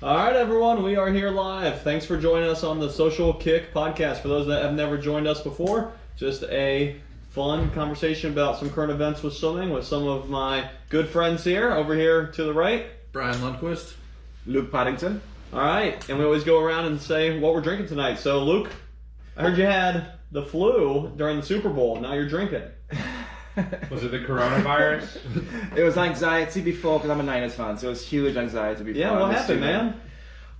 All right, everyone, we are here live. Thanks for joining us on the Social Kick podcast. For those that have never joined us before, just a fun conversation about some current events with swimming with some of my good friends here. Over here to the right, Brian Lundquist. Luke Paddington. all right, and we always go around and say what we're drinking tonight. So, Luke, I heard you had the flu during the Super Bowl. Now you're drinking. Was it the coronavirus? It was anxiety before because I'm a Niners fan, so it was huge anxiety before. Yeah, what happened, man?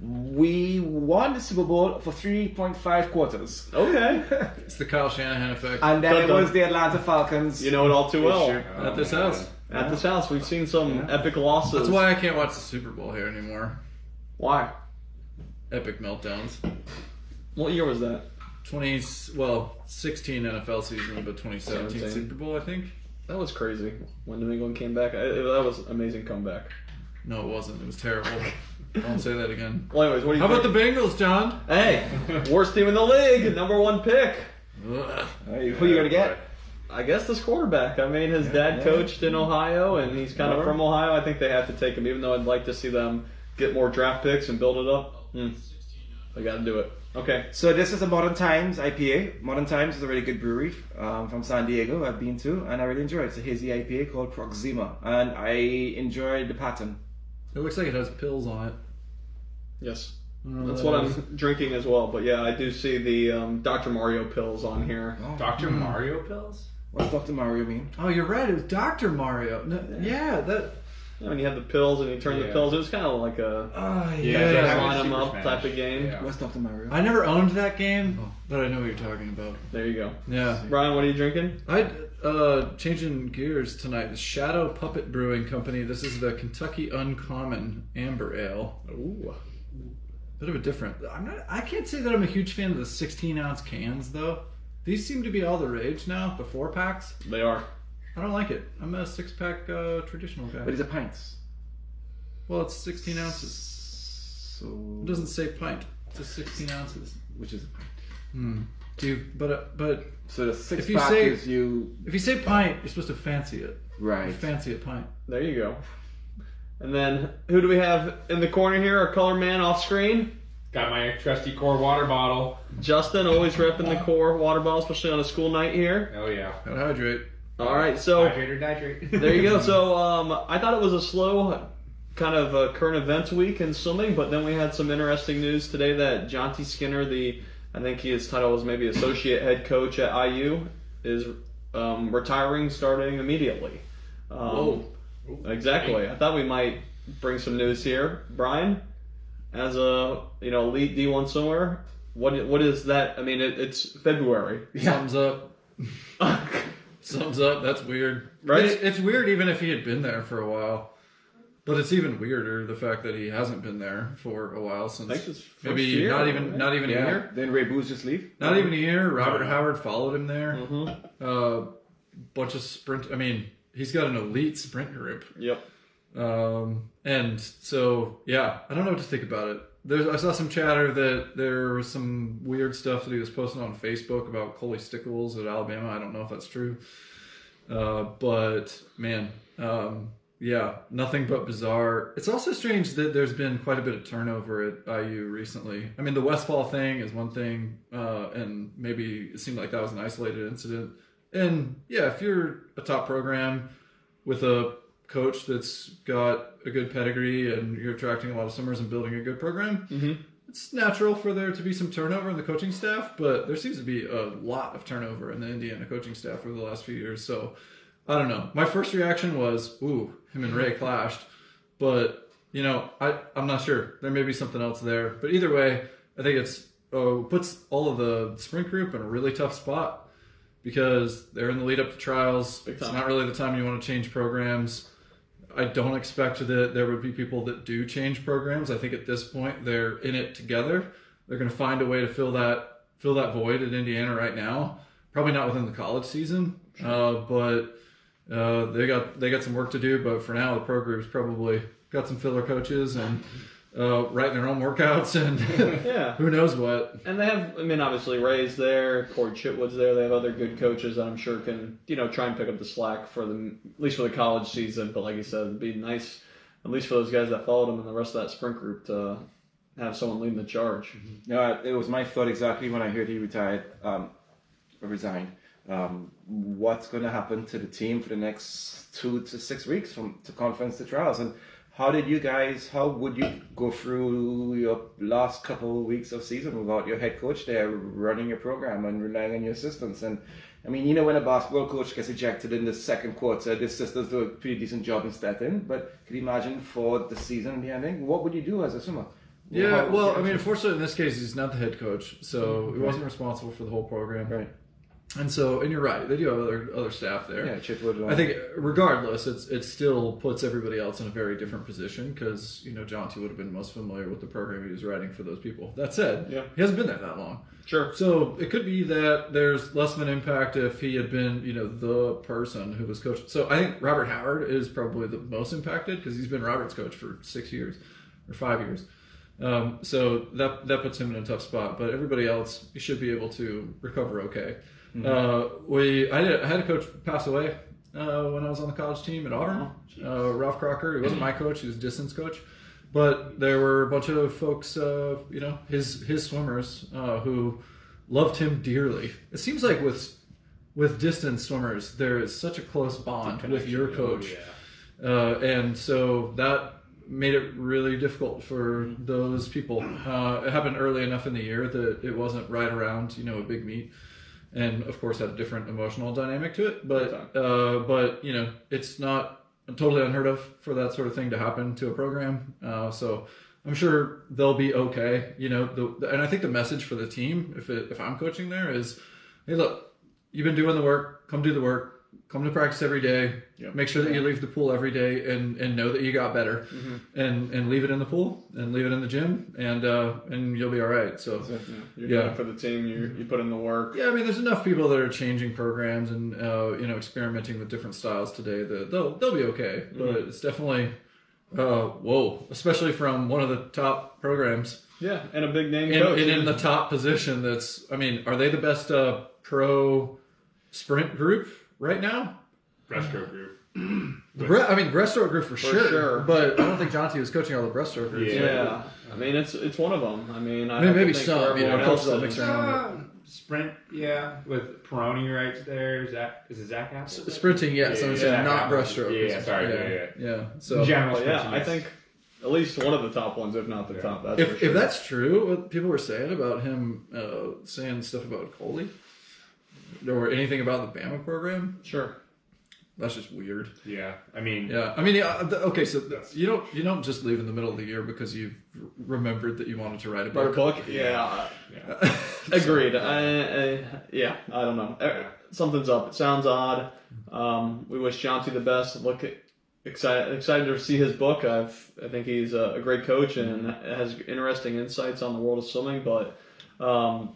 We won the Super Bowl for 3.5 quarters. Okay. It's the Kyle Shanahan effect. And then it Dun-dun. was the Atlanta Falcons. You know it all too well. At this house. At this house, we've seen some epic losses. That's why I can't watch the Super Bowl here anymore. Why? Epic meltdowns. What year was that? 16 NFL season, but 2017 17. Super Bowl, I think. That was crazy. When New England came back, that was an amazing comeback. No, it wasn't. It was terrible. I won't say that again. Well, anyways, what do you How about think? the Bengals, John? Hey, worst team in the league, #1 pick. Ugh. Hey, who are you going to get? I guess this quarterback. I mean, his dad coached in Ohio, and he's kind of from Ohio. I think they have to take him, even though I'd like to see them get more draft picks and build it up. They got to do it. Okay. So this is a Modern Times IPA. Modern Times is a really good brewery from San Diego I've been to, and I really enjoy it. It's a hazy IPA called Proxima, and I enjoyed the pattern. It looks like it has pills on it. Yes. I don't know That's what what that I'm drinking as well. But yeah, I do see the Dr. Mario pills on here. Dr. Mario pills? What does Dr. Mario mean? Oh, you're right. It was Dr. Mario. No, yeah, that. When you have the pills and you turn the Yeah. pills, it was kind of like a Yeah, just yeah. line them Super up Smash. type of game. Yeah. What's Dr. Mario? I never owned that game, but I know what you're talking about. There you go. Yeah. Brian, what are you drinking? I changing gears tonight. The Shadow Puppet Brewing Company. This is the Kentucky Uncommon Amber Ale. Ooh. Bit of a different. I can't say that I'm a huge fan of the 16-ounce cans though. These seem to be all the rage now. The 4-packs. They are. I don't like it. I'm a 6-pack traditional guy. But these are pints. Well, it's 16 ounces. So It doesn't say pint. It's just 16 ounces. which is a pint? Do you, but So the six If you pack say- is you if you say pint, you're supposed to fancy it. right. You fancy a pint. There you go. And then who do we have in the corner here? Our color man off screen. Got my trusty core water bottle. Justin, always repping the core water bottle, especially on a school night here. Oh yeah. Gotta hydrate. All right, so Hydrate or dihydrate. there you go. So I thought it was a slow kind of current events week in swimming, but then we had some interesting news today that John T. Skinner, I think his title was maybe associate head coach at IU, is retiring starting immediately. Whoa. Exactly. I thought we might bring some news here, Brian. As a elite D1 swimmer, what is that? I mean, it's February. Sums up. Sums up. That's weird. Right? It's weird even if he had been there for a while. But it's even weirder the fact that he hasn't been there for a while since I think it's first maybe year, not right? even a year. Then Ray Booth just leave. Not even a year. Robert Howard followed him there. Mm-hmm. Bunch of sprint. I mean, he's got an elite sprint group. Yep. And so, yeah, I don't know what to think about it. I saw some chatter that there was some weird stuff that he was posting on Facebook about Coley Stickles at Alabama. I don't know if that's true. But, man, yeah, nothing but bizarre. It's also strange that there's been quite a bit of turnover at IU recently. I mean, the Westfall thing is one thing, and maybe it seemed like that was an isolated incident. And, yeah, if you're a top program with a coach that's got a good pedigree and you're attracting a lot of swimmers and building a good program, it's natural for there to be some turnover in the coaching staff, but there seems to be a lot of turnover in the Indiana coaching staff over the last few years. So I don't know. My first reaction was, ooh, him and Ray clashed, but I'm not sure. There may be something else there, but either way, I think it's puts all of the sprint group in a really tough spot because they're in the lead up to trials. It's not really the time you want to change programs. I don't expect that there would be people that do change programs. I think at this point they're in it together. They're going to find a way to fill that void at Indiana right now. Probably not within the college season, but they got some work to do. But for now, the pro group's probably got some filler coaches and writing their own workouts and Yeah. who knows what. And they have, I mean, obviously Ray's there, Corey Chitwood's there. They have other good coaches that I'm sure can, try and pick up the slack for them, at least for the college season. But like you said, it'd be nice at least for those guys that followed him and the rest of that sprint group, to have someone leading the charge. No, it was my thought exactly when I heard he retired, or resigned. What's going to happen to the team for the next 2 to 6 weeks to conference to trials? And how would you go through your last couple of weeks of season without your head coach there running your program and relying on your assistants? And I mean, when a basketball coach gets ejected in the second quarter, the assistants do a pretty decent job in stepping in. But could you imagine for the season, the ending? What would you do as a swimmer? Yeah, well, I mean, unfortunately, in this case, he's not the head coach, so he wasn't responsible for the whole program. Right. And you're right, they do have other staff there. Yeah, Chip would. I think, regardless, it still puts everybody else in a very different position because, John T. would have been most familiar with the program he was writing for those people. That said, he hasn't been there that long. Sure. So it could be that there's less of an impact if he had been, the person who was coaching. So I think Robert Howard is probably the most impacted because he's been Robert's coach for 6 years or 5 years. So that puts him in a tough spot, but everybody else should be able to recover okay. I had a coach pass away when I was on the college team at Auburn. Ralph Crocker. He wasn't my coach; he was a distance coach. But there were a bunch of folks, his swimmers who loved him dearly. It seems like with distance swimmers, there is such a close bond with your coach, and so that made it really difficult for those people. It happened early enough in the year that it wasn't right around, a big meet, and of course had a different emotional dynamic to it. But it's not totally unheard of for that sort of thing to happen to a program. So I'm sure they'll be okay. And I think the message for the team, if I'm coaching there, is, hey, look, you've been doing the work. Come do the work. Come to practice every day. Yep. Make sure that you leave the pool every day and know that you got better, and leave it in the pool and leave it in the gym, and you'll be all right. So you're doing it for the team. You put in the work. Yeah, I mean, there's enough people that are changing programs and experimenting with different styles today that they'll be okay. But it's definitely especially from one of the top programs. Yeah, and a big name coach in the top position. Are they the best pro sprint group right now? Breaststroke group. Breaststroke group for sure. But I don't think John T. was coaching all the breaststroke groups. Yeah. I mean, it's one of them. I mean maybe some. Coaches all mix around. Sprint, with Peroni right there. Is it Zach Apple? Sprinting, yes. Not breaststroke. Yeah, sorry. Yeah. So general sprinting, I think at least one of the top ones, if not the top. That's if that's true, what people were saying about him, saying stuff about Coley, or anything about the Bama program, sure, that's just weird. Yeah, I mean, okay, so you don't just leave in the middle of the year because you've remembered that you wanted to write a book. Yeah. Agreed. I don't know. Something's up. It sounds odd. We wish John T. the best. Excited to see his book. I think he's a great coach and has interesting insights on the world of swimming. But I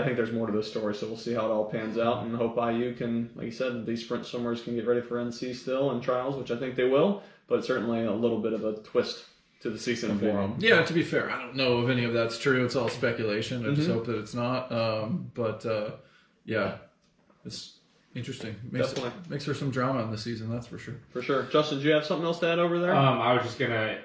think there's more to this story. So we'll see how it all pans out, and hope IU can, like you said, these sprint swimmers can get ready for NC still and trials, which I think they will. But certainly a little bit of a twist to the season for them. Yeah, to be fair, I don't know if any of that's true. It's all speculation. I just hope that it's not. It's interesting. Makes for some drama in the season, that's for sure. For sure. Justin, do you have something else to add over there? I was just gonna.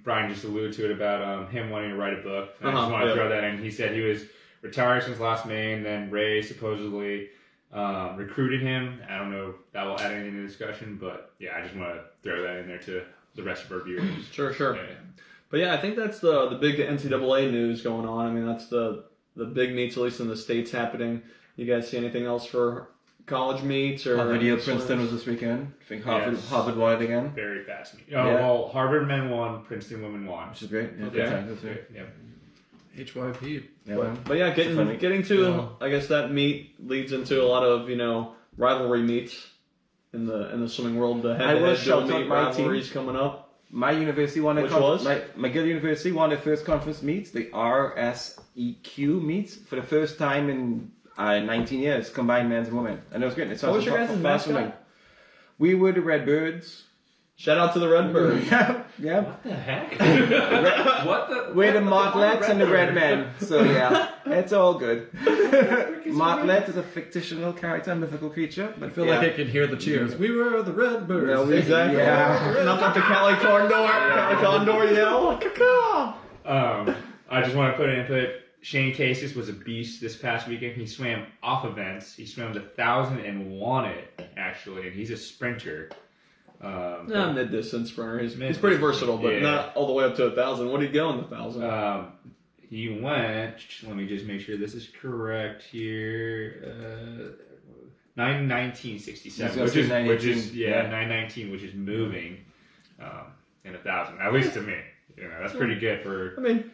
Brian just alluded to it about him wanting to write a book. I just want to throw that in. He said he was retired since last May, and then Ray supposedly recruited him. I don't know if that will add anything to the discussion, but I just want to throw that in there to the rest of our viewers. Sure. Yeah. But I think that's the big NCAA news going on. I mean, that's the big meets, at least in the States, happening. You guys see anything else for college meets? Or Princeton was this weekend. I think Harvard won it again. Very fast meet. Well, Harvard men won, Princeton women won. Which is great. That's great. Yeah. HYP. But getting to I guess that meet leads into a lot of rivalry meets in the swimming world. The head-to-head rivalries coming up. My university won McGill University won their first conference meets, the RSEQ meets, for the first time in 19 years, combined men's and women, and it was great. What was your guys' mascot? We were the Redbirds. Shout out to the Redbirds. Yeah. What the heck? What the? We're the Martlets and the Red Men. So yeah, it's all good. Martlet is a fictional character, a mythical creature. But I feel like I can hear the cheers. We were the Redbirds. No, Exactly. Yeah. Not like the Cali Condor yell. Caw-caw. I just want to put an input. Shane Cases was a beast this past weekend. He swam off events. He swam 1,000 and won it, actually. And he's a sprinter. Mid-distance sprinter. He's pretty versatile, but not all the way up to 1,000. What did he go in the 1,000? He went, let me just make sure this is correct here, 9:19:67, which is 9:19, which is moving in 1,000, at least to me. That's pretty good for. I mean,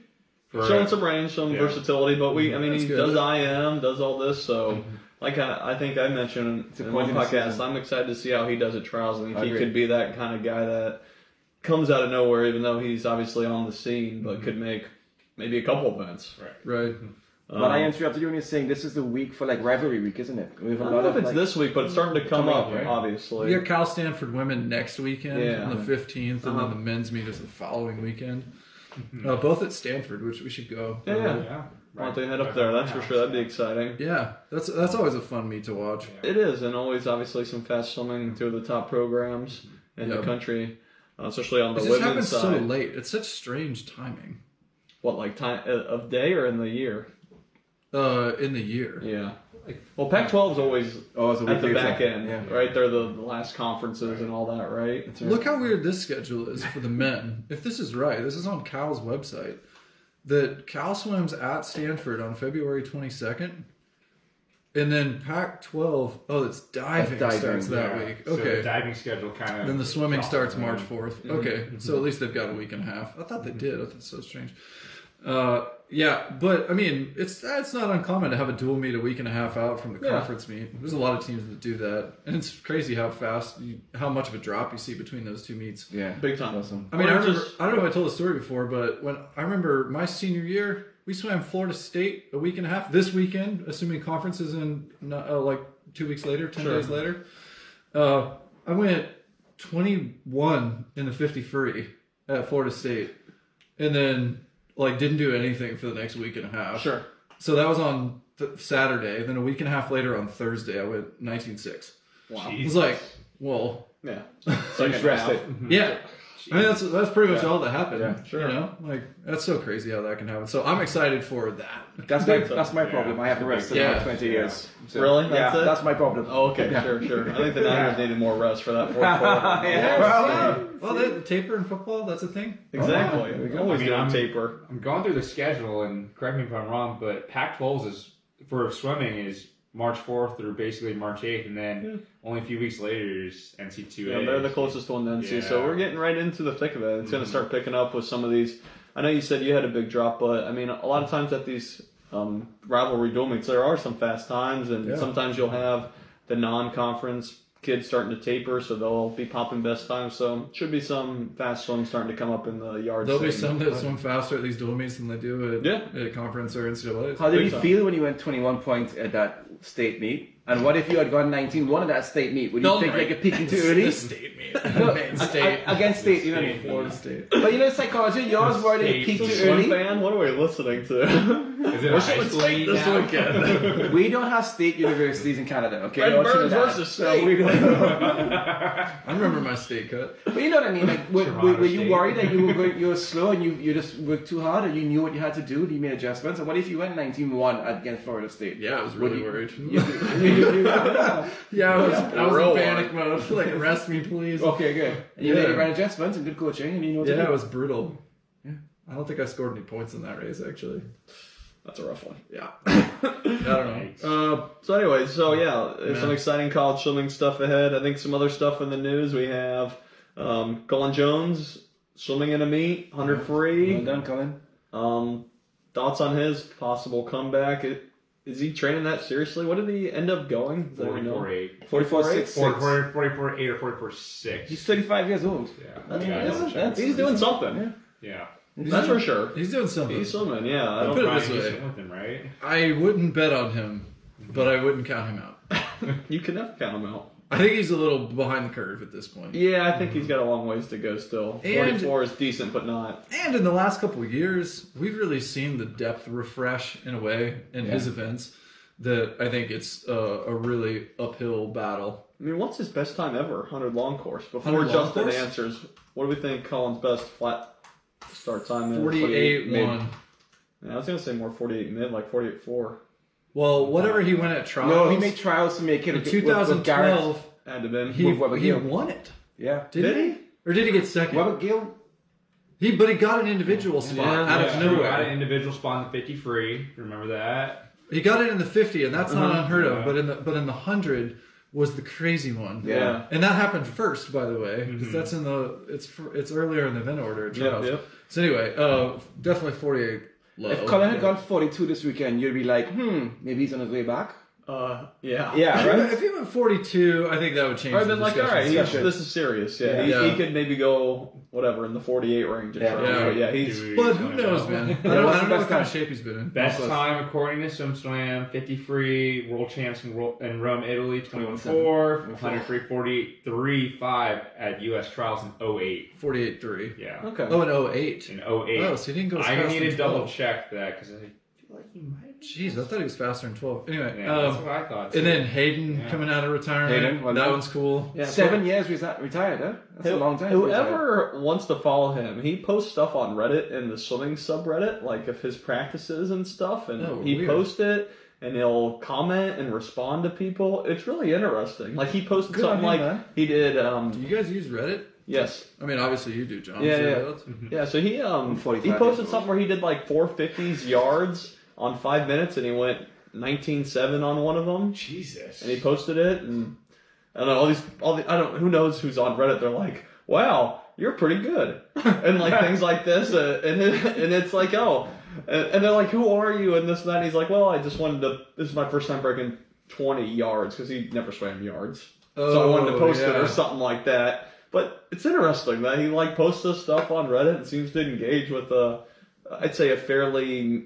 showing some range, some versatility, but he does IM, does all this, so. Like I think I mentioned in one podcast, I'm excited to see how he does at trials. I think he could be that kind of guy that comes out of nowhere, even though he's obviously on the scene, but could make maybe a couple events. Right. But I interrupted you when you're saying this is the week for like rivalry week, isn't it? We have I don't know if it's this week, but it's starting to come up, right? obviously. We got Cal Stanford women next weekend on the 15th, and then the men's meet is the following weekend. Both at Stanford, which we should go. Yeah. Why don't they head up there? That's for sure. That'd be exciting. Yeah, that's always a fun meet to watch. It is, and always obviously some fast swimming, two of the top programs in the country, especially on the women's side. It just happens so late. It's such strange timing. What, like time of day or in the year? In the year. Yeah. Well, Pac-12 is always at the back end, right? They're the last conferences and all that, right? Look how weird this schedule is for the men. If this is right, this is on Cal's website. That Cal swims at Stanford on February 22nd, and then Pac-12. It's diving starts that week. Okay, so the diving schedule kind of. Then the swimming starts March 4th. Okay, so at least they've got a week and a half. I thought they did. I thought it's so strange. But I mean, it's not uncommon to have a dual meet a week and a half out from the conference meet. There's a lot of teams that do that, and it's crazy how how much of a drop you see between those two meets. Yeah, big time. Awesome. I mean, I don't know if I told the story before, but when I remember my senior year, we swam Florida State a week and a half. This weekend, assuming conference is in like 2 weeks later, 10 days later, I went 21 in the 50 free at Florida State, and then didn't do anything for the next week and a half. Sure. So that was on Saturday. Then a week and a half later on Thursday, I went 19.6. Wow. It was like, well, yeah. So you stressed it. Yeah. I mean, that's pretty much all that happened. Yeah, sure. That's so crazy how that can happen. So I'm excited for that. That's my problem. I have the rest of my 20 years. So, Really? That's it? That's my problem. Oh, okay. Sure. I think the Niners needed more rest for that fourth quarter. Well, the taper in football, that's a thing. Exactly. Always doing taper. I'm going through the schedule, and correct me if I'm wrong, but Pac-12 is for swimming is March 4th through basically March 8th, and then only a few weeks later is NC2A. Yeah, they're the closest one to NC, so we're getting right into the thick of it. It's going to start picking up with some of these. I know you said you had a big drop, but I mean, a lot of times at these rivalry dual meets, there are some fast times, and sometimes you'll have the non-conference kids starting to taper, so they'll be popping best times. So should be some fast swims starting to come up in the yard. There'll be some that swim faster at these dual meets than they do at conference or NCAA. How did you feel when you went 21 points at that state meet? And what if you had gone 19-1 at that state meet? Would you think like a peaking too early? The state meet. Main state. Against state, you know. Florida State. But you know, psychology, yours worried that you peaked too early. Fan? What are we listening to? Is it high school this weekend? We don't have state universities in Canada, okay? Redbirds versus state. So we don't I remember my state cut. But you know what I mean? Like, were you worried that you were slow and you just worked too hard, and you knew what you had to do and you made adjustments? And what if you went 19-1 against Florida State? Yeah, I was really worried. Yeah, I was in panic mode. Like, arrest me, please. Okay, good. And you made the right adjustments and good coaching, and you know what to do. Yeah, it was brutal. Yeah, I don't think I scored any points in that race, actually. That's a rough one. Yeah. I don't know. Some exciting college swimming stuff ahead. I think some other stuff in the news. We have Colin Jones swimming in a meet, 100 free. Well done, Colin. Thoughts on his possible comeback? Is he training that seriously? What did he end up going? 44.8. 44.6. 44.8 or 44.6. He's 35 years old. Yeah. He's doing something. Yeah. That's for sure. He's doing something. He's swimming, yeah. I Put don't it this way. With him, right? I wouldn't bet on him, but I wouldn't count him out. You can never count him out. I think he's a little behind the curve at this point. Yeah, I think he's got a long ways to go still. And- 44 is decent, but not. And in the last couple of years, we've really seen the depth refresh in a way in his events that I think it's a really uphill battle. I mean, what's his best time ever? 100 long course. Before 100 long Justin course? answers, what do we think Colin's best flat start time is? 48-1. Yeah, I was going to say more 48 mid, like 48-4. Well, whatever he went at trials. No, he made trials to make it in with 2012. Had to been. He Weber Gill. won it. Yeah. Did he? Or did he get second? Weber Gill. But he got an individual spot out of Got nowhere. an individual spot in the 50 free. Remember that? He got it in the 50, and that's not unheard of. Yeah. But in the 100 was the crazy one. Yeah. And that happened first, by the way, because that's in the it's earlier in the event order. At trials. Yep. So anyway, definitely 48 low. If Colin had gone 42 this weekend, you'd be like, maybe he's on his way back. Yeah. Yeah, right? If he went 42, I think that would change. Or the then like, all discussion. right, discussion. this is serious. Yeah, Yeah. He could maybe go whatever in the 48 range. Yeah. But yeah, he's. But who knows, man? I what's don't the know best what kind time? of shape he's been in. Best time according to SwimSwam, 50 free, world champs in Rome, Italy, 21.4, 100 free, 48.35 at U.S. trials in 08. 48.3. Yeah. Okay. Oh, in 08. In 08. Oh, so he didn't go as I fast need in to double 12. check that because I feel like he might. Jeez, I thought he was faster in 12. Anyway, Yeah, that's what I thought. Too. and then Hayden coming out of retirement. Hayden, well that done. one's cool. Yeah, 7 years retired, huh? That's a long time. to retire. Whoever wants to follow him, he posts stuff on Reddit in the swimming subreddit, like of his practices and stuff, and Oh, he weird. posts it, and he'll comment and respond to people. It's really interesting. Like he posted Good on something him, like man. he did. Do you guys use Reddit? Yes. I mean, obviously you do, John. Yeah, So yeah. that's- Yeah. So he 45 he years posted old. something where he did like 450s yards on 5 minutes, and he went 19.7 on one of them. Jesus. And he posted it, and I don't know who knows who's on Reddit. They're like, "Wow, you're pretty good," and like things like this, and it's like, oh, and they're like, "Who are you?" And this and that. And he's like, "Well, I just wanted to. This is my first time breaking 20 yards because he never swam yards, so I wanted to post it or something like that." But it's interesting that he like posts this stuff on Reddit and seems to engage with I'd say a fairly,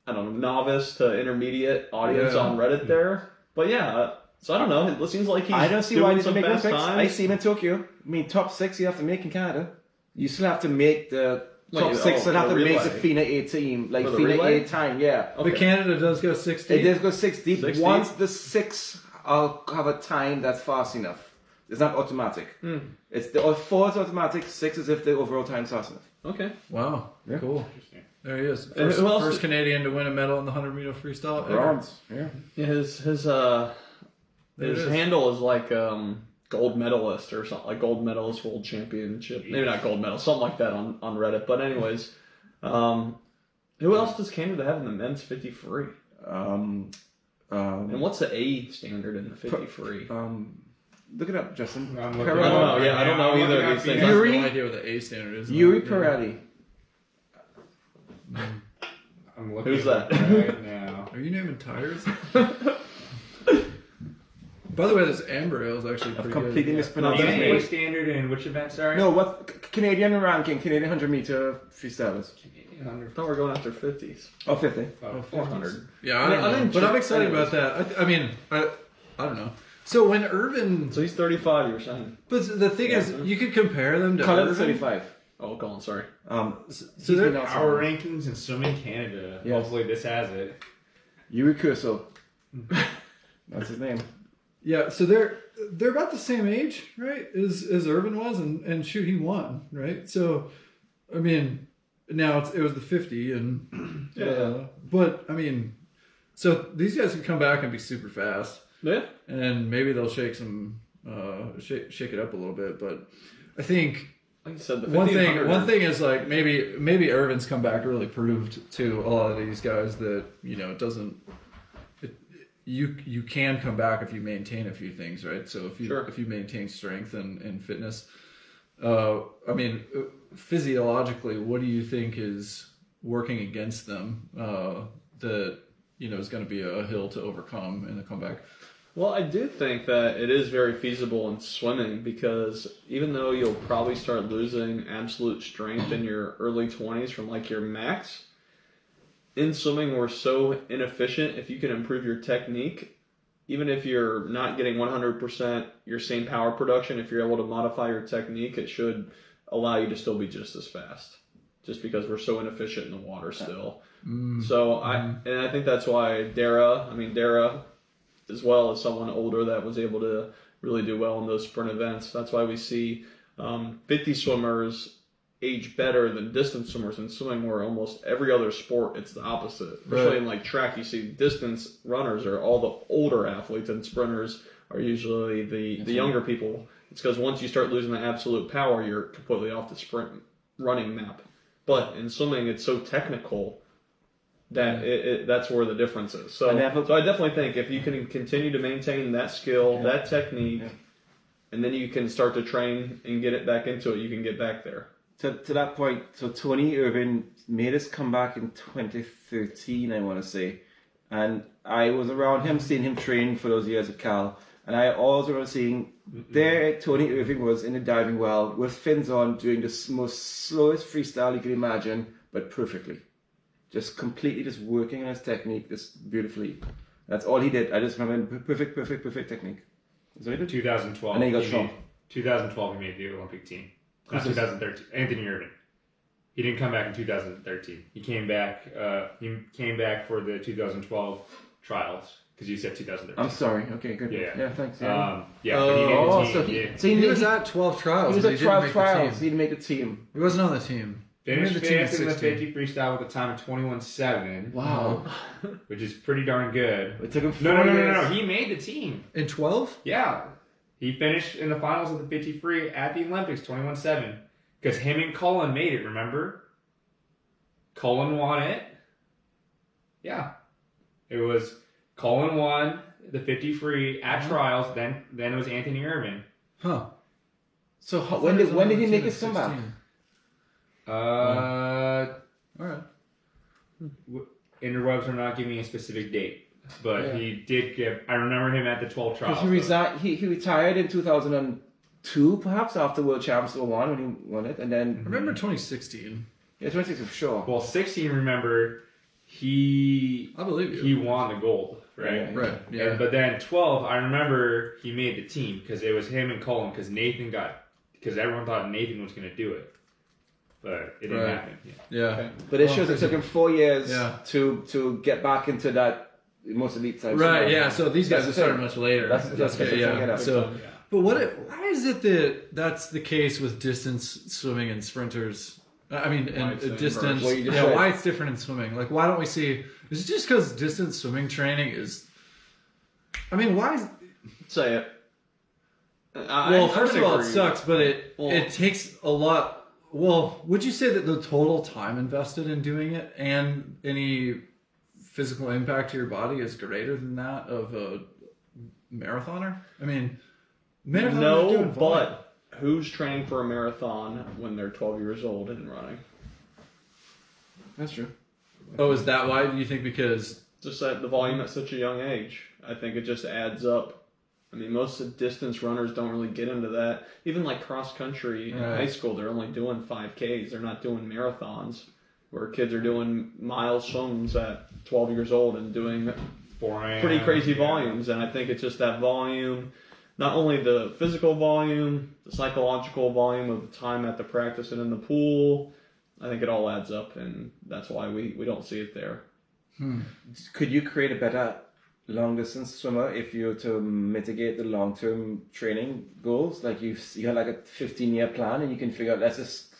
I don't know, novice to intermediate audience Yeah. on Reddit there. But yeah, so I don't know. It seems like he's I don't see doing why he's some making fast picks. times. I see him in Tokyo. I mean, top 6 you have to make in Canada. You still have to make the top 6 for that have the to make the relay. FINA A team. Like For the FINA relay? A time, yeah. Okay. But Canada does go 60. It does go 6 deep. 6 Once deep? the 6 have a time that's fast enough. It's not automatic. It's the 4 is automatic, 6 is if the overall time's fast enough. Okay. Wow, Yeah. cool. There he is. And First, who else first did- Canadian to win a medal in the 100 meter freestyle. ever. Bronze. Yeah. Yeah, his There it his is. handle is like gold medalist or something, like gold medalist world championship. Maybe not gold medal, something like that on Reddit. But anyways, who else does Canada have in the men's 50 free? And what's the A standard in the 50 free? Look it up, Justin. I'm looking Pirelli. I don't know. right Yeah, I don't now. know I'm either looking of at these things. I have Yuri? no idea what the A standard is. Yuri Yeah. Pirelli. I'm looking Who's that? right now. Are you naming tires? By the way, this amber ale is actually I've pretty completely good. mispronounced You his name name. a standard in which event, sorry? No, what Canadian ranking? Canadian 100 meter freestylers. I thought we were going after 50s. Oh, 50. Oh, 400. Yeah, I don't know. I'm But I'm sure- excited anyways. about that. I mean, I don't know. So when Irvin, So he's 35, you're saying? but the thing is, you could compare them to Colin's Irvin. 35. Oh, Colin, sorry. So they're Our rankings in Swimming Canada. Yes. Hopefully this has it. Yuri Kurso. That's his name. yeah, so they're about the same age, right? As Irvin was, and shoot, he won, right? So, I mean, now it was the 50, and but I mean, so these guys can come back and be super fast. Yeah. And maybe they'll shake it up a little bit, but I think Like you said, the 50 one thing is like maybe Irvin's comeback really proved to a lot of these guys that you can come back if you maintain a few things, right? So if you maintain strength and fitness, I mean, physiologically, what do you think is working against them that is going to be a hill to overcome in the comeback? Well, I do think that it is very feasible in swimming because even though you'll probably start losing absolute strength in your early 20s from like your max, in swimming we're so inefficient. If you can improve your technique, even if you're not getting 100% your same power production, if you're able to modify your technique, it should allow you to still be just as fast. Just because we're so inefficient in the water still. So I think that's why Dara as well as someone older that was able to really do well in those sprint events. That's why we see 50 swimmers age better than distance swimmers in swimming, where almost every other sport it's the opposite. Especially in like track, you see distance runners are all the older athletes, and sprinters are usually the younger people. It's because once you start losing the absolute power, you're completely off the sprint running map. But in swimming, it's so technical that that's where the difference is. So I definitely think if you can continue to maintain that skill, that technique, and then you can start to train and get it back into it, you can get back there. To that point, so Tony Irving made his comeback in 2013, I want to say. And I was around him, seeing him train for those years at Cal. And I always remember seeing there Tony Irving was in the diving well with fins on, doing the most slowest freestyle you can imagine, but perfectly. Just completely just working on his technique just beautifully. That's all he did. I just remember perfect technique. That's what he did. 2012. And then he got shot. 2012 he made the Olympic team. Not 2013. Anthony Irving. He didn't come back in 2013. He came back. He came back for the 2012 trials because you said 2013. I'm sorry. Okay, good. Yeah. Thanks. But he made the team. He was at 12 trials. He was at 12 trials. He didn't make the team. He wasn't on the team. Finished fifth in the 50 freestyle with a time of 21.7. Wow. Which is pretty darn good. It took him 4 years. No. He made the team. In 12? Yeah. He finished in the finals of the 50 free at the Olympics, 21.7. Because him and Cullen made it, remember? Cullen won it. Yeah. It was Cullen won the 50 free at trials, then it was Anthony Irving. Huh. So when did he make his comeback? All right. Interwebs are not giving me a specific date. But he did get. I remember him at the 12 trials. He retired in 2002, perhaps after World Champs 01 when he won it, and then. I remember 2016. Yeah, 2016 for sure. Well, 16. Remember, I believe you. He won the gold, right? Right. Yeah. But then 12, I remember he made the team because it was him and Cullen because everyone thought Nathan was going to do it, but it didn't happen. Yeah. Okay. But it shows it took him 4 years to get back into that. Most elite side. Right, yeah. So these guys have started much later. That's okay, yeah. So, but why is it that's the case with distance swimming and sprinters? I mean, and distance. Why it's different in swimming? Like, why don't we see? Is it just because distance swimming training is? I mean, why? Say it. First of all, it sucks, but it takes a lot. Well, would you say that the total time invested in doing it and any physical impact to your body is greater than that of a marathoner? I mean, no, but who's training for a marathon when they're 12 years old and running? That's true. Oh, is that why? Do you think because just at the volume at such a young age? I think it just adds up. I mean, most of the distance runners don't really get into that. Even like cross country in high school, they're only doing 5Ks. They're not doing marathons. Where kids are doing mile swims at 12 years old and doing pretty crazy volumes. And I think it's just that volume, not only the physical volume, the psychological volume of the time at the practice and in the pool. I think it all adds up, and that's why we don't see it there. Could you create a better long-distance swimmer if you were to mitigate the long-term training goals? Like you had like a 15-year plan, and you can figure out, let's just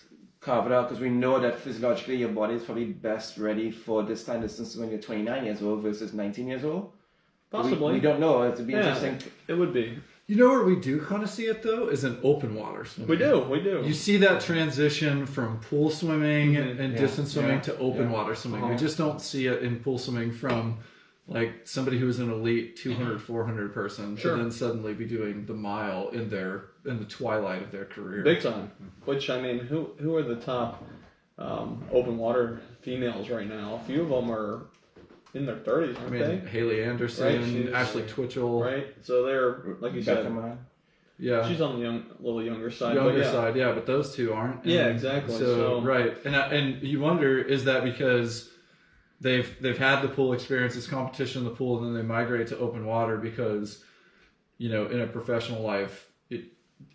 carve it out, because we know that physiologically your body is probably best ready for this time distance when you're 29 years old versus 19 years old. Possibly. We don't know. It'd be interesting. It would be. You know where we do kind of see it though is in open water swimming. We do. You see that transition from pool swimming and distance swimming to open water swimming. We just don't see it in pool swimming from like somebody who is an elite 200, 400 person to then suddenly be doing the mile in the twilight of their career. Big time. Which, I mean, who are the top open water females right now? A few of them are in their 30s, aren't they? Haley Anderson, right? Ashley Twitchell. Right. So they're, like you said, she's on the little younger side. But those two aren't. Yeah, exactly. So right. And you wonder, is that because they've had the pool experience, this competition in the pool, and then they migrate to open water because, in a professional life,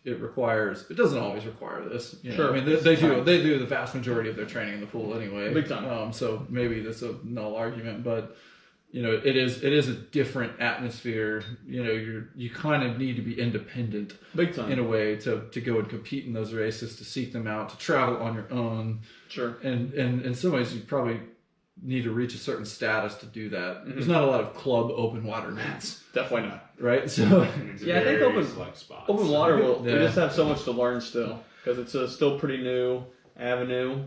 it requires. It doesn't always require this. Sure. I mean, they do the vast majority of their training in the pool anyway. Big time. So maybe that's a null argument, but it is a different atmosphere. You kind of need to be independent, big time, in a way to go and compete in those races, to seek them out, to travel on your own. Sure. And in some ways, you probably need to reach a certain status to do that. Mm-hmm. There's not a lot of club open water meets. Definitely not. Right? So yeah, I think open water we just have so much to learn still, because it's a still pretty new avenue,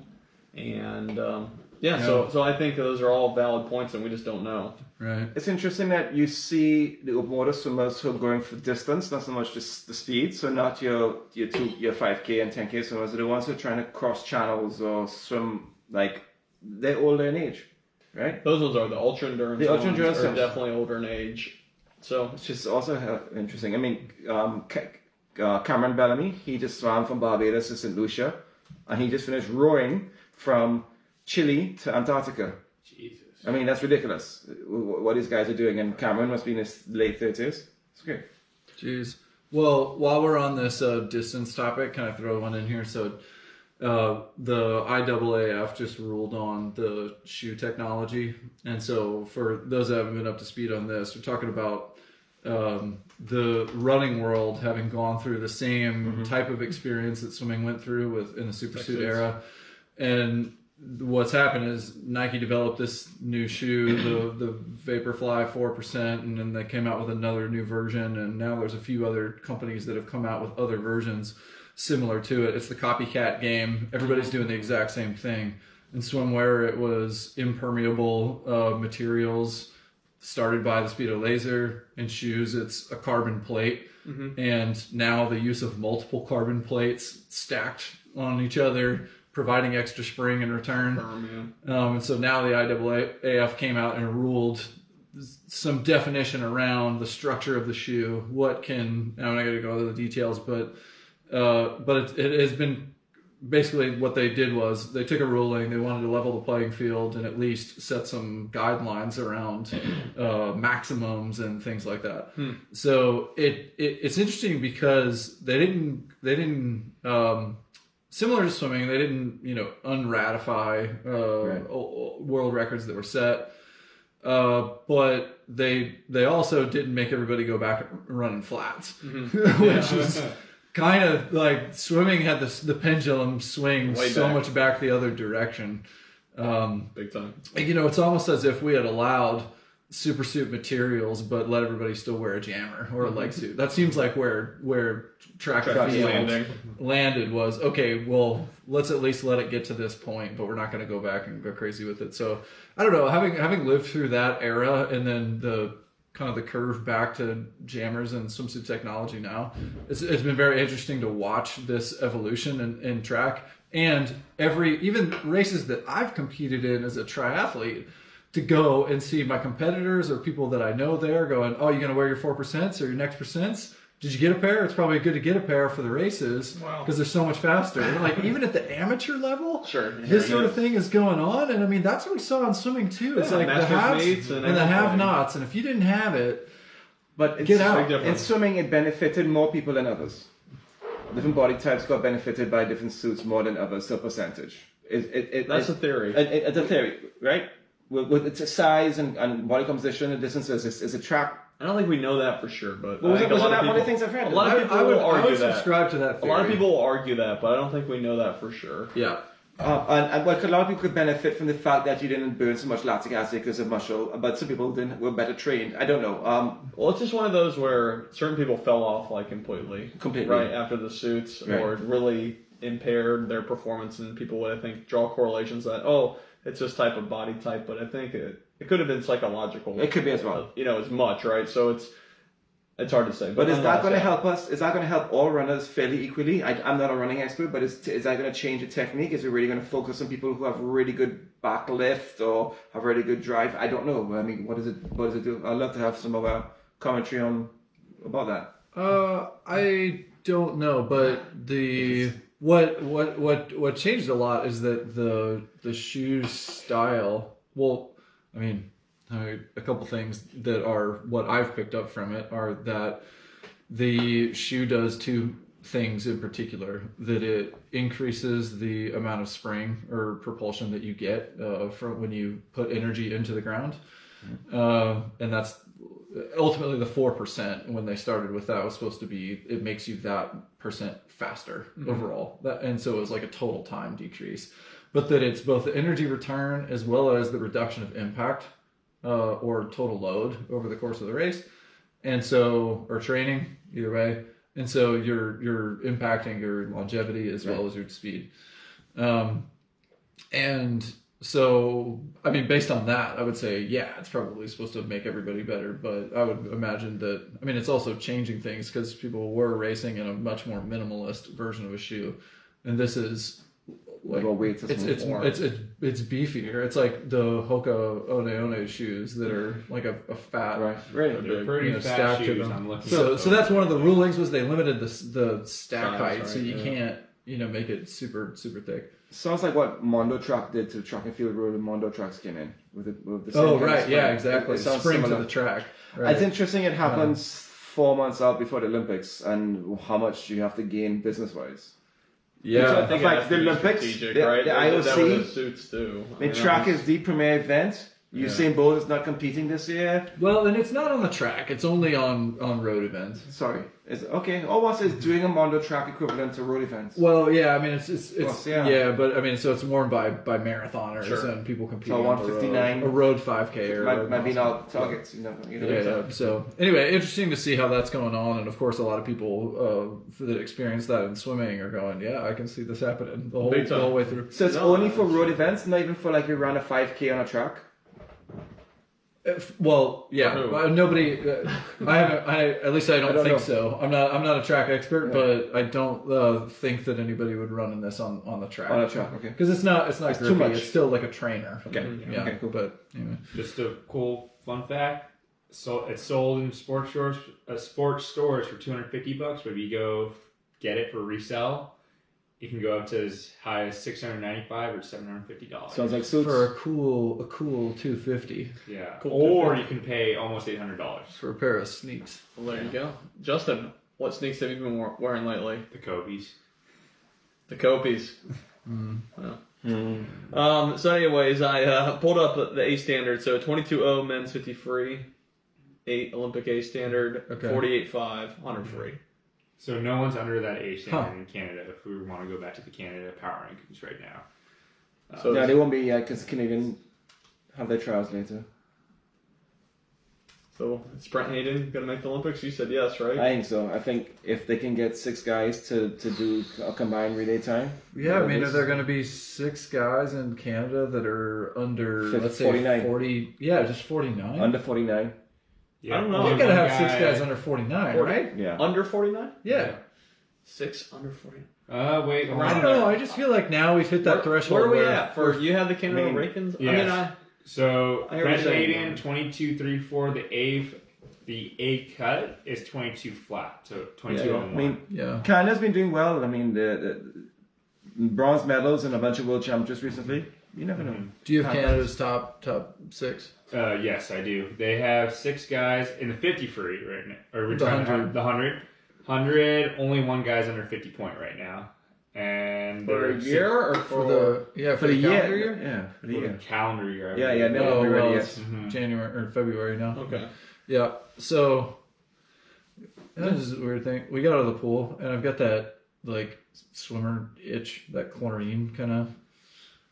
and so I think those are all valid points, and we just don't know. Right. It's interesting that you see the open water swimmers who are going for distance, not so much just the speed. So not your 5K and 10K swimmers are the ones who are trying to cross channels or swim, like they're older in age, right? Those ones are the ultra endurance. The ultra endurance are definitely older in age. So it's just also interesting. I mean, Cameron Bellamy, he just swam from Barbados to St. Lucia, and he just finished rowing from Chile to Antarctica. Jesus. I mean, that's ridiculous what these guys are doing, and Cameron must be in his late 30s. It's great. Jeez. Well, while we're on this distance topic, can I throw one in here? So the IAAF just ruled on the shoe technology. And so for those that haven't been up to speed on this, we're talking about the running world having gone through the same type of experience that swimming went through in the supersuit era. And what's happened is Nike developed this new shoe, the Vaporfly 4%, and then they came out with another new version, and now there's a few other companies that have come out with other versions similar to it. It's the copycat game. Everybody's doing the exact same thing. In swimwear, it was impermeable materials started by the Speedo Laser. In shoes, it's a carbon plate. And now the use of multiple carbon plates stacked on each other, providing extra spring in return. And so now the IAAF came out and ruled some definition around the structure of the shoe. I'm not going to go into the details, but it has been basically what they did was they took a ruling. They wanted to level the playing field and at least set some guidelines around maximums and things like that. So it's interesting because they didn't similar to swimming, they didn't unratify world records that were set. But they also didn't make everybody go back running flats, which is kind of like swimming had the pendulum swing so much back the other direction. Big time. It's almost as if we had allowed supersuit materials but let everybody still wear a jammer or a leg suit. That seems like where track and field landed was, okay, well, let's at least let it get to this point, but we're not going to go back and go crazy with it. So I don't know, having lived through that era and then the kind of the curve back to jammers and swimsuit technology now, it's been very interesting to watch this evolution in track, and even races that I've competed in as a triathlete, to go and see my competitors or people that I know there going, oh, you're going to wear your 4% or your next percents? Did you get a pair? It's probably good to get a pair for the races because they're so much faster. And like even at the amateur level, this sort of thing is going on. And I mean, that's what we saw in swimming too. It's like the haves and the have-nots. And if you didn't have it, get out. In swimming, it benefited more people than others. Different body types got benefited by different suits more than others, so percentage. That's a theory. It's a theory, right? With its size and body composition and distances, is a track. I don't think we know that for sure, but was that one of the things I've read? A lot of people will argue that. Subscribe to that theory. A lot of people will argue that, but I don't think we know that for sure. Yeah. And a lot of people could benefit from the fact that you didn't burn so much lactic acid because of muscle, but some people were better trained. I don't know. Well, it's just one of those where certain people fell off like completely, right after the suits, or really impaired their performance, and people would, I think, draw correlations that it's this type of body type, but I think it could have been psychological. It could be as well. As much, right? So it's hard to say. But is that going to help us? Is that going to help all runners fairly equally? I'm not a running expert, but is that going to change the technique? Is it really going to focus on people who have really good back lift or have really good drive? I don't know. I mean, what does it do? I'd love to have some of our commentary about that. I don't know, but what changed a lot is that the shoe style. Well, I mean, a couple things that are what I've picked up from it are that the shoe does two things in particular: that it increases the amount of spring or propulsion that you get from when you put energy into the ground, and that's ultimately the 4% when they started with that was supposed to be it makes you that percent faster overall, and so it was like a total time decrease, but that it's both the energy return as well as the reduction of impact or total load over the course of the race, and so or training either way. And so you're impacting your longevity as well as your speed. And so, I mean, based on that, I would say, yeah, it's probably supposed to make everybody better. But I would imagine that, I mean, it's also changing things because people were racing in a much more minimalist version of a shoe. And this is like, it's beefier. It's like the Hoka One shoes that are like a fat, right? They're pretty fat shoes. I'm looking. So that's one of the rulings was they limited the stack height, right, so you can't make it super thick. Sounds like what Mondo Track did to the track and field road and Mondo Track came in with the same Oh kind of right, spring. yeah, exactly. It sounds Spring similar. to the track. Right. It's interesting. It happens 4 months out before the Olympics, and how much you have to gain business wise. Yeah, I think In fact, it has to the be Olympics, strategic, the- right? the That was IOC, the suits too. I mean, track is the premier event. Usain Bolt is not competing this year. Well, and it's not on the track; it's only on road events. Sorry, it's okay. Almost is doing a Mondo Track equivalent to road events. Well, yeah, I mean it's yeah. yeah, but I mean so it's worn by marathoners and people competing So on the road. 159 a road 5K or might be not targets. You know. Yeah. So anyway, interesting to see how that's going on, and of course, a lot of people that experience that in swimming are going, "Yeah, I can see this happening the whole way through." So it's only for road events, not even for like you run a 5K on a track. Well, yeah, nobody. I haven't. At least I don't think know. so. I'm not a track expert, but I don't think that anybody would run in this on the track. On a track, okay. Because it's not grippy, too much. It's still like a trainer. Okay. Yeah. Okay, cool. But anyway. Just a cool fun fact. So it's sold in sports stores for $250. But if you go get it for resale, you can go up to as high as $695 or $750. Sounds like suits. For a cool $250 Yeah. Cool. Or you can pay almost $800. for a pair of sneaks. Well, there you go. Justin, what sneaks have you been wearing lately? The Kobe's. The Copies. So anyways, I pulled up the A standard. So 22.0 men's 50 free, 8 Olympic A standard, 48.5 100 free. So no one's under that age standard in Canada if we want to go back to the Canada power rankings right now. So Yeah, they won't be because Canadian have their trials later. So is Brent Hayden going to make the Olympics? You said yes, right? I think so. I think if they can get 6 guys to do a combined relay time. Yeah, I mean, are there going to be 6 guys in Canada that are under, let's say, 49. 40? Yeah, just 49. Under 49. Yeah, I don't know. You got to have 6 guys under 49, right? Yeah. Under 49? Yeah. 6 under 49. Wait, hold I on. don't know. I just feel like now we've hit that threshold. Where are we at? For you have the Canada rankings? Yes. I mean, So I hear what Brent you're saying. Hayden 22.34. The A cut is 22 flat, so 22 I mean, Yeah. Canada's been doing well. I mean, the bronze medals and a bunch of world championships recently. You never know. Do you have Canada's top 6? Yes, I do. They have 6 guys in the 50 free right now. Or we're The trying 100. the 100. 100, only 1 guy's under 50 point right now. And for a they're year or For the calendar year? Yeah, for the for the year. calendar year. I Yeah, believe. yeah, no. Oh, we're ready, well, yes. it's January or February now. Okay. Yeah. So this is a weird thing. We got out of the pool, and I've got that like swimmer itch, that chlorine kind of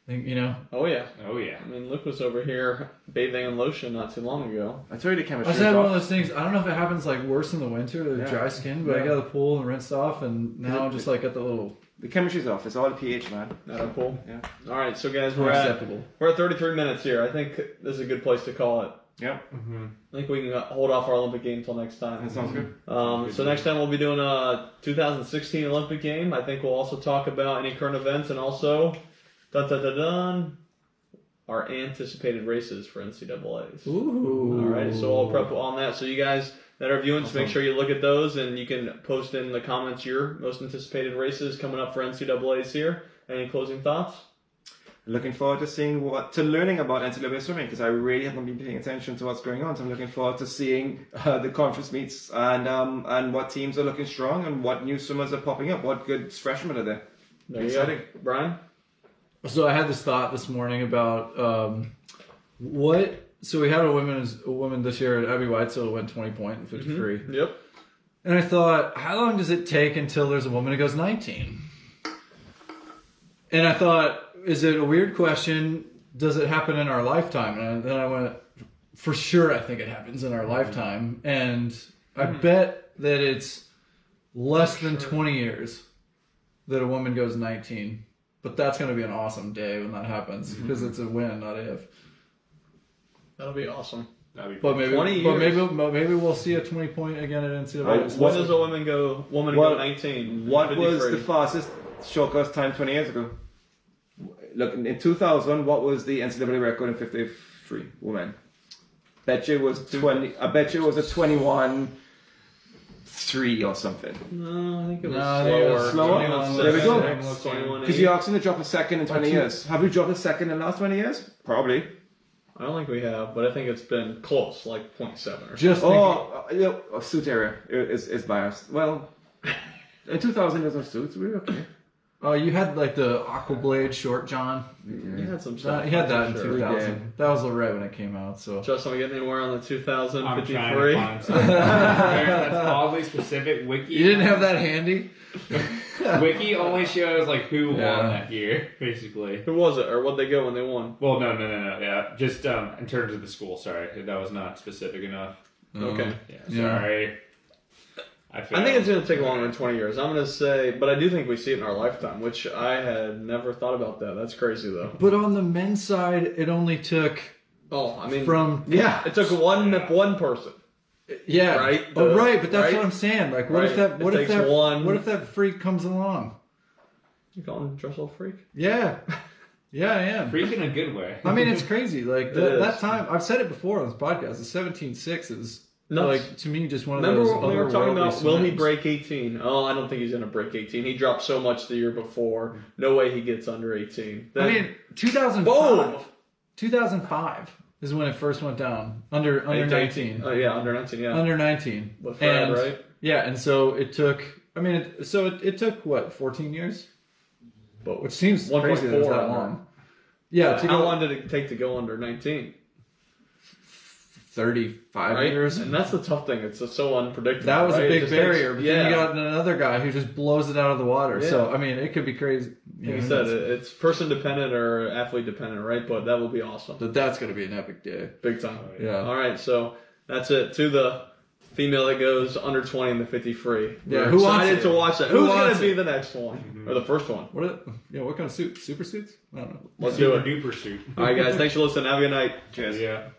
thing, you know. Oh, yeah. Oh, yeah. I mean, Luke was over here bathing in lotion not too long ago. I told you the I chemistry just is had one of off. those things. I don't know if it happens like worse in the winter, the dry skin, but I got out of the pool and rinsed off, and now I'm just like at the little The chemistry's off. It's all the pH, man. Not a pool. Yeah. All right, so guys, we're at acceptable. 33 minutes here. I think this is a good place to call it. Yeah. I think we can hold off our Olympic game until next time. That sounds good. So next time we'll be doing a 2016 Olympic game. I think we'll also talk about any current events and also our anticipated races for NCAAs. Ooh. All right, so I'll prep on that. So you guys that are viewing, just make sure you look at those and you can post in the comments your most anticipated races coming up for NCAAs here. Any closing thoughts? looking forward to learning about NCAA swimming, because I really haven't been paying attention to what's going on. So I'm looking forward to seeing the conference meets and what teams are looking strong and what new swimmers are popping up, what good freshmen are there. Exciting. Brian? So I had this thought this morning about so we had a woman this year at Abby Whitesell who went 20 point and 53. Mm-hmm. Yep. And I thought, how long does it take until there's a woman who goes 19? And I thought, is it a weird question? Does it happen in our lifetime? And then I went, for sure, I think it happens in our lifetime. And I bet that it's less than 20 years that a woman goes 19. But that's going to be an awesome day when that happens, because it's a win, not a if. That'll be awesome. But maybe, 20 years. maybe we'll see a 20 point again at NCAA. When does a woman go 19? What 53? was the fastest short course time 20 years ago? Look, in 2000, what was the NCAA record in 53 women? Bet you it was 20. I bet you it was a 21-3 or something. No, I think it was slower. There we go. 21, Because you're asking to drop a second in 20 2. years. Have you dropped a second in the last 20 years? Probably. I don't think we have, but I think it's been close, like 0.7 or something. Just suit area is biased. Well, in 2000 there's no suits. We were okay. Oh, you had like the Aquablade short john. You had some stuff. He had that in sure. 2000. That was right when it came out. So Justin, we getting anywhere on the 2000 I'm 53? trying to find something. That's oddly specific. Wiki. you didn't have that handy. Wiki only shows like who won that year, basically. Who was it, or what'd they go when they won? Well, no. Yeah, just in terms of the school. Sorry, that was not specific enough. Okay. Yeah, sorry. I think it's going to take longer than 20 years. I'm going to say, but I do think we see it in our lifetime, which I had never thought about that. That's crazy, though. But on the men's side, it only took. Oh, I mean, it took one person. Yeah. Right? Right, but that's right? what I'm saying. Like, what if that? What if that? What if that freak comes along? You calling Dressel a freak? Yeah. Yeah, I am. Freak in a good way. I mean, it's crazy. Like that time, I've said it before on this podcast. The 17.6 is like to me just one of those. Remember when we were talking about otherworldly will he swims. break 18? Oh, I don't think he's going to break 18. He dropped so much the year before. No way he gets under 18. I mean, 2005. Boom! 2005 is when it first went down. Under 19. Oh yeah, under 19. Yeah. Under 19. With Fred, and, right? Yeah, and so it took. I mean, it took what 14 years, But which seems crazy that it was that long. Yeah. How long did it take to go under 19? 35 right? years. And that's the tough thing. It's just so unpredictable. That was right? a big barrier. But then you yeah. got another guy who just blows it out of the water. Yeah. So, I mean, it could be crazy. Like you said, it's person dependent or athlete dependent, right? But that will be awesome. But that's going to be an epic day. Big time. Yeah. All right, so that's it. To the female that goes under 20 in the 50-free. Yeah, We're who wants excited it? to watch that. Who Who's going wants to be it? the next one? Or the first one? What kind of suit? Super suits? I don't know. Let's do it. Duper suit. All right, guys. Thanks for listening. Have a good night. Cheers. Yeah.